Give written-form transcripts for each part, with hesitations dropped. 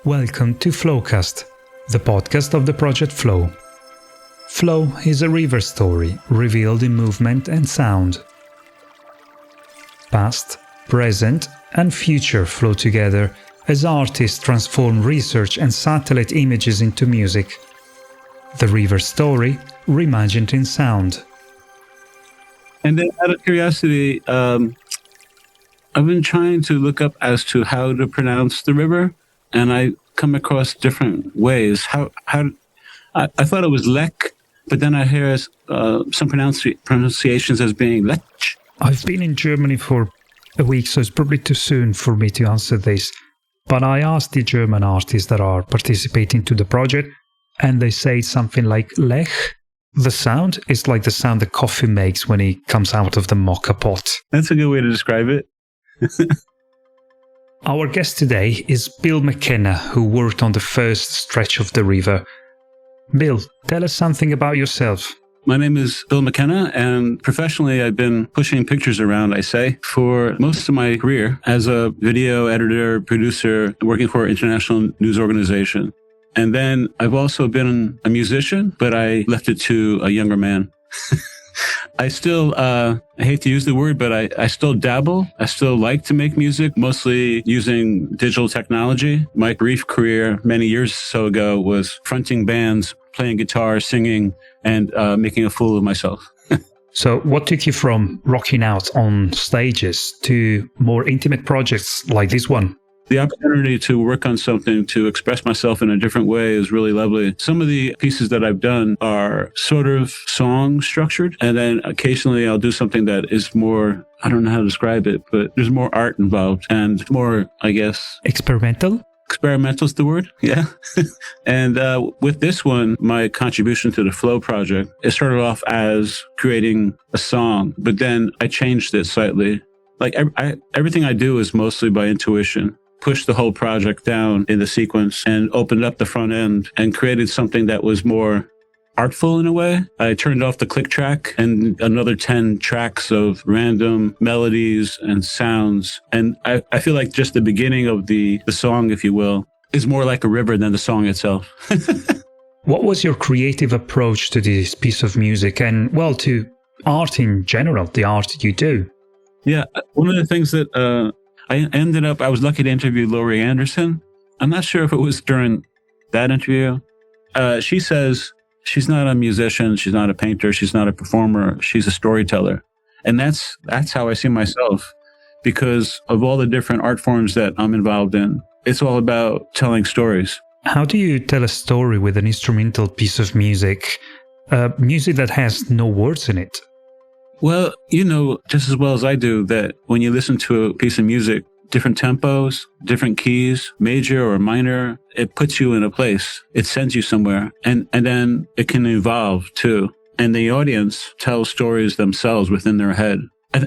Welcome to Flowcast, the podcast of the project Flow. Flow is a river story revealed in movement and sound. Past, present, and future flow together as artists transform research and satellite images into music. The river story reimagined in sound. And then out of curiosity, I've been trying to look up as to how to pronounce the river, and I come across different ways. I thought it was Lech, but then I hear some pronunciations as being Lech. I've been in Germany for a week, so it's probably too soon for me to answer this. But I asked the German artists that are participating to the project, and they say something like Lech. The sound is like the sound the coffee makes when it comes out of the mocha pot. That's a good way to describe it. Our guest today is Bill McKenna, who worked on the first stretch of the river. Bill, tell us something about yourself. My name is Bill McKenna, and professionally I've been pushing pictures around, for most of my career as a video editor, producer, working for an international news organization. And then I've also been a musician, but I left it to a younger man. I still, I hate to use the word, but I still dabble. I still like to make music, mostly using digital technology. My brief career many years or so ago was fronting bands, playing guitar, singing, and making a fool of myself. So what took you from rocking out on stages to more intimate projects like this one? The opportunity to work on something, to express myself in a different way is really lovely. Some of the pieces that I've done are sort of song structured, and then occasionally I'll do something that is more, I don't know how to describe it, but there's more art involved and more, I guess... Experimental? Experimental is the word, yeah. And with this one, my contribution to the Flow project, it started off as creating a song, but then I changed it slightly. Like everything I do is mostly by intuition. Pushed the whole project down in the sequence and opened up the front end and created something that was more artful in a way. I turned off the click track and another 10 tracks of random melodies and sounds. And I feel like just the beginning of the song, if you will, is more like a river than the song itself. What was your creative approach to this piece of music and, well, to art in general, the art you do? Yeah, one of the things that... I was lucky to interview Laurie Anderson. I'm not sure if it was during that interview. She says she's not a musician, she's not a painter, she's not a performer, she's a storyteller. And that's how I see myself, because of all the different art forms that I'm involved in. It's all about telling stories. How do you tell a story with an instrumental piece of music? Music that has no words in it? Well, you know just as well as I do that when you listen to a piece of music, different tempos, different keys, major or minor, it puts you in a place. It sends you somewhere. And then it can evolve too. And the audience tells stories themselves within their head.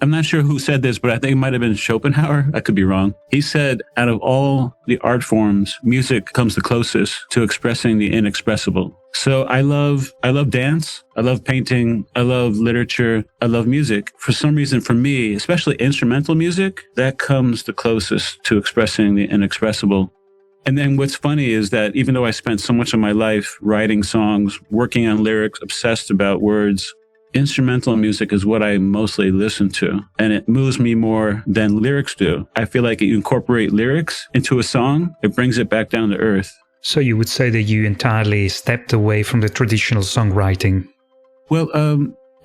I'm not sure who said this, but I think it might have been Schopenhauer. I could be wrong. He said, out of all the art forms, music comes the closest to expressing the inexpressible. So I love dance. I love painting. I love literature. I love music. For some reason, for me, especially instrumental music, that comes the closest to expressing the inexpressible. And then what's funny is that even though I spent so much of my life writing songs, working on lyrics, obsessed about words, instrumental music is what I mostly listen to, and it moves me more than lyrics do. I feel like you incorporate lyrics into a song, it brings it back down to earth. So you would say that you entirely stepped away from the traditional songwriting? Well,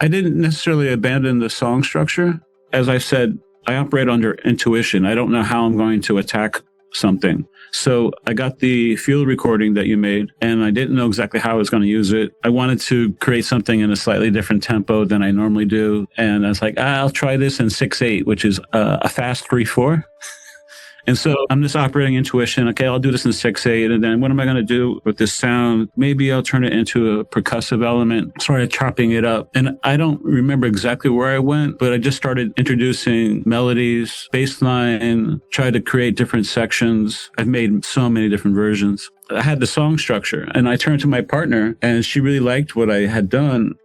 I didn't necessarily abandon the song structure. As I said, I operate under intuition. I don't know how I'm going to attack something. So I got the field recording that you made, and I didn't know exactly how I was going to use it. I wanted to create something in a slightly different tempo than I normally do. And I was like, I'll try this in 6/8, which is a fast 3/4. And so I'm just operating intuition. Okay, I'll do this in 6/8. And then what am I going to do with this sound? Maybe I'll turn it into a percussive element, started chopping it up. And I don't remember exactly where I went, but I just started introducing melodies, bass line, tried to create different sections. I've made so many different versions. I had the song structure, and I turned to my partner, and she really liked what I had done.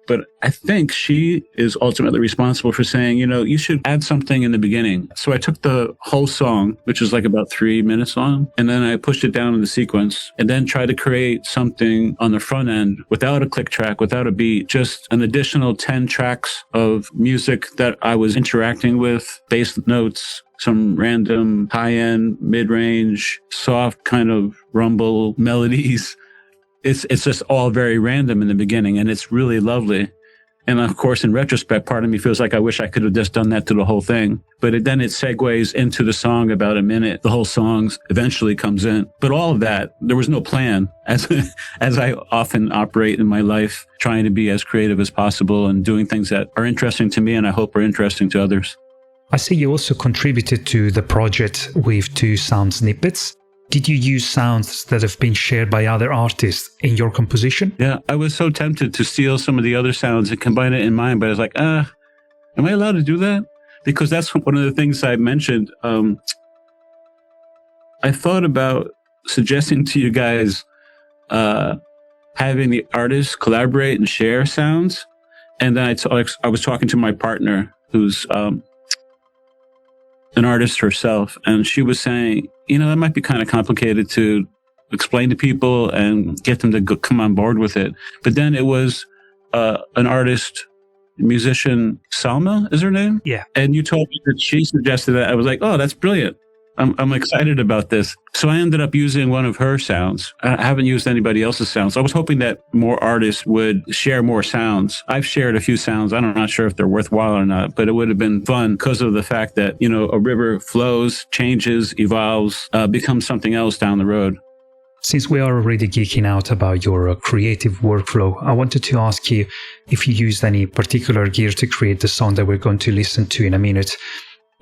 But I think she is ultimately responsible for saying, you should add something in the beginning. So I took the whole song, which is like about 3 minutes long, and then I pushed it down in the sequence and then tried to create something on the front end without a click track, without a beat, just an additional 10 tracks of music that I was interacting with, bass notes, some random high-end, mid-range, soft kind of rumble melodies. It's just all very random in the beginning, and it's really lovely. And of course, in retrospect, part of me feels like I wish I could have just done that to the whole thing. But then it segues into the song about a minute. The whole song eventually comes in. But all of that, there was no plan, as I often operate in my life, trying to be as creative as possible and doing things that are interesting to me and I hope are interesting to others. I see you also contributed to the project with 2 sound snippets. Did you use sounds that have been shared by other artists in your composition? Yeah, I was so tempted to steal some of the other sounds and combine it in mine, but I was like, am I allowed to do that? Because that's one of the things I mentioned. I thought about suggesting to you guys having the artists collaborate and share sounds. And then I was talking to my partner, who's an artist herself, and she was saying, that might be kind of complicated to explain to people and get them to come on board with it. But then it was an artist, musician, Salma is her name? Yeah. And you told me that she suggested that. I was like, oh, that's brilliant. I'm excited about this. So I ended up using one of her sounds. I haven't used anybody else's sounds. I was hoping that more artists would share more sounds. I've shared a few sounds. I'm not sure if they're worthwhile or not, but it would have been fun because of the fact that, a river flows, changes, evolves, becomes something else down the road. Since we are already geeking out about your creative workflow, I wanted to ask you if you used any particular gear to create the song that we're going to listen to in a minute.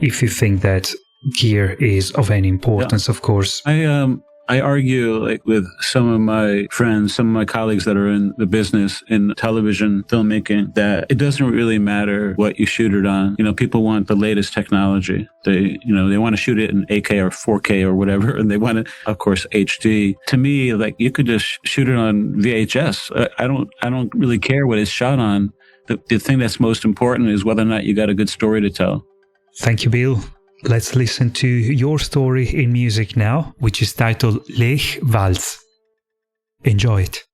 If you think that gear is of any importance, of course. I argue with some of my friends, some of my colleagues that are in the business in television filmmaking, that it doesn't really matter what you shoot it on. People want the latest technology. They want to shoot it in 8K or 4K or whatever, and they want it, of course, HD. To me, you could just shoot it on VHS. I don't really care what it's shot on. The thing that's most important is whether or not you got a good story to tell. Thank you, Bill. Let's listen to your story in music now, which is titled Lech Waltz. Enjoy it.